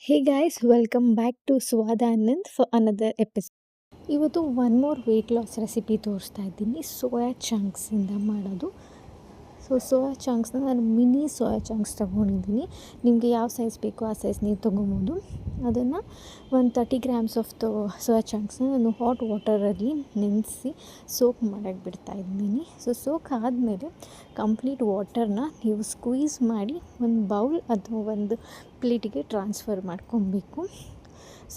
Hey guys, welcome back to Swadanand for another episode. ಇವತ್ತು one more weight loss recipe ತೋರಿಸ್ತಾ ಇದ್ದೀನಿ. Soya ಚಂಕ್ಸಿಂದ ಮಾಡೋದು. Soya ಚಂಕ್ಸ್ನ ನಾನು mini soya chunks ತೊಗೊಂಡಿದ್ದೀನಿ. ನಿಮಗೆ ಯಾವ ಸೈಜ್ ಬೇಕೋ ಆ ಸೈಜ್ ನೀವು ತೊಗೊಬೋದು. ಅದನ್ನು ಒಂದು 30 ಗ್ರಾಮ್ಸ್ ಆಫ್ ಸೋಯಾ ಚಂಕ್ಸ್ನ ನಾನು ಹಾಟ್ ವಾಟರಲ್ಲಿ ನೆನೆಸಿ ಸೋಕ್ ಮಾಡೋಕ್ಕೆ ಬಿಡ್ತಾಯಿದ್ದೀನಿ. ಸೋಕ್ ಆದಮೇಲೆ ಕಂಪ್ಲೀಟ್ ವಾಟರ್ನ ನೀವು ಸ್ಕ್ವೀಸ್ ಮಾಡಿ ಒಂದು ಬೌಲ್ ಅಥವಾ ಒಂದು ಪ್ಲೇಟಿಗೆ ಟ್ರಾನ್ಸ್ಫರ್ ಮಾಡ್ಕೊಬೇಕು.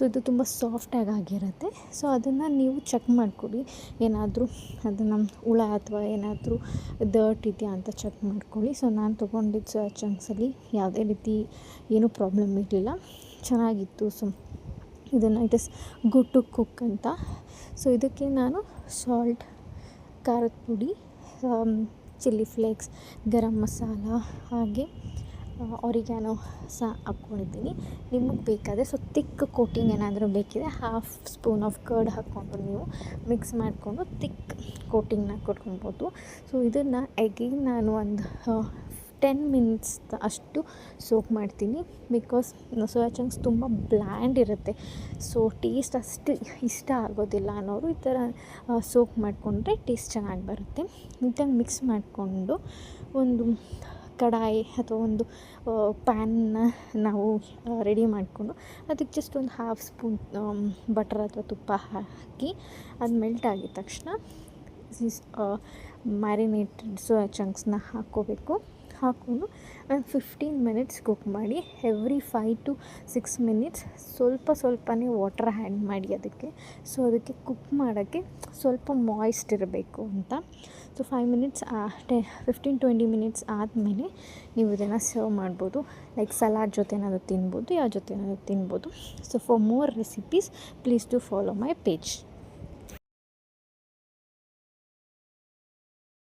ಇದು ತುಂಬ ಸಾಫ್ಟಾಗಿ ಆಗಿರುತ್ತೆ. ಅದನ್ನು ನೀವು ಚೆಕ್ ಮಾಡಿಕೊಡಿ, ಏನಾದರೂ ಅದನ್ನು ಹುಳ ಅಥವಾ ಏನಾದರೂ ಡರ್ಟ್ ಇದೆಯಾ ಅಂತ ಚೆಕ್ ಮಾಡ್ಕೊಳ್ಳಿ. ನಾನು ತೊಗೊಂಡಿದ್ದು ಸೋಯಾ ಚಂಕ್ಸಲ್ಲಿ ಯಾವುದೇ ರೀತಿ ಏನೂ ಪ್ರಾಬ್ಲಮ್ ಇರಲಿಲ್ಲ, ಚೆನ್ನಾಗಿತ್ತು. ಇದನ್ನು it is good to cook ಅಂತ. ಇದಕ್ಕೆ ನಾನು ಸಾಲ್ಟ್, ಖಾರದ ಪುಡಿ, ಚಿಲ್ಲಿ ಫ್ಲೇಕ್ಸ್, ಗರಂ ಮಸಾಲ ಹಾಗೆ ಆರಿಗ್ಯಾನೋ ಸಹ ಹಾಕ್ಕೊಂಡಿದ್ದೀನಿ. ನಿಮಗೆ ಬೇಕಾದರೆ ತಿಕ್ ಕೋಟಿಂಗ್ ಏನಾದರೂ ಬೇಕಿದೆ ಹಾಫ್ ಸ್ಪೂನ್ ಆಫ್ ಕರ್ಡ್ ಹಾಕ್ಕೊಂಡು ನೀವು ಮಿಕ್ಸ್ ಮಾಡಿಕೊಂಡು ತಿಕ್ ಕೋಟಿಂಗ್ನ ಕೊಟ್ಕೊಬೋದು. ಇದನ್ನು ಅಗೇನ್ ನಾನು ಒಂದು 10 ಮಿನಿಟ್ಸ್ ಅಷ್ಟು ಸೋಕ್ ಮಾಡ್ತೀನಿ. ಬಿಕಾಸ್ ಸೋಯಾ ಚಂಕ್ಸ್ ತುಂಬ ಬ್ಲ್ಯಾಂಡ್ ಇರುತ್ತೆ, ಟೇಸ್ಟ್ ಅಷ್ಟು ಇಷ್ಟ ಆಗೋದಿಲ್ಲ ಅನ್ನೋರು ಈ ಥರ ಸೋಕ್ ಮಾಡಿಕೊಂಡ್ರೆ ಟೇಸ್ಟ್ ಚೆನ್ನಾಗಿ ಬರುತ್ತೆ. ನೀಟಾಗಿ ಮಿಕ್ಸ್ ಮಾಡಿಕೊಂಡು ಒಂದು ಕಡಾಯಿ ಅಥವಾ ಒಂದು ಪ್ಯಾನ್ನ ನಾವು ರೆಡಿ ಮಾಡಿಕೊಂಡು ಅದಕ್ಕೆ ಜಸ್ಟ್ ಒಂದು ಹಾಫ್ ಸ್ಪೂನ್ ಬಟರ್ ಅಥವಾ ತುಪ್ಪ ಹಾಕಿ ಅದು ಮೆಲ್ಟ್ ಆಗಿದ ತಕ್ಷಣ ಮ್ಯಾರಿನೇಟೆಡ್ ಸೋಯಾ ಚಂಕ್ಸ್ನ ಹಾಕ್ಕೋಬೇಕು. ಹಾಕ್ಕೊಂಡು ಒಂದು 15 ಮಿನಿಟ್ಸ್ ಕುಕ್ ಮಾಡಿ. ಎವ್ರಿ 5 to 6 ಮಿನಿಟ್ಸ್ ಸ್ವಲ್ಪನೇ ವಾಟರ್ ಆ್ಯಡ್ ಮಾಡಿ ಅದಕ್ಕೆ. ಅದಕ್ಕೆ ಕುಕ್ ಮಾಡೋಕ್ಕೆ ಸ್ವಲ್ಪ ಮಾಯ್ಸ್ಟ್ ಇರಬೇಕು ಅಂತ. 5 ಮಿನಿಟ್ಸ್ 15-20 ಮಿನಿಟ್ಸ್ ಆದಮೇಲೆ ನೀವು ಇದನ್ನು ಸರ್ವ್ ಮಾಡ್ಬೋದು. ಲೈಕ್ ಸಲಾಡ್ ಜೊತೆನಾದರೂ ತಿನ್ಬೋದು, ಯಾವ ಜೊತೆನಾದರೂ ತಿನ್ಬೋದು. For more recipes please to follow my page.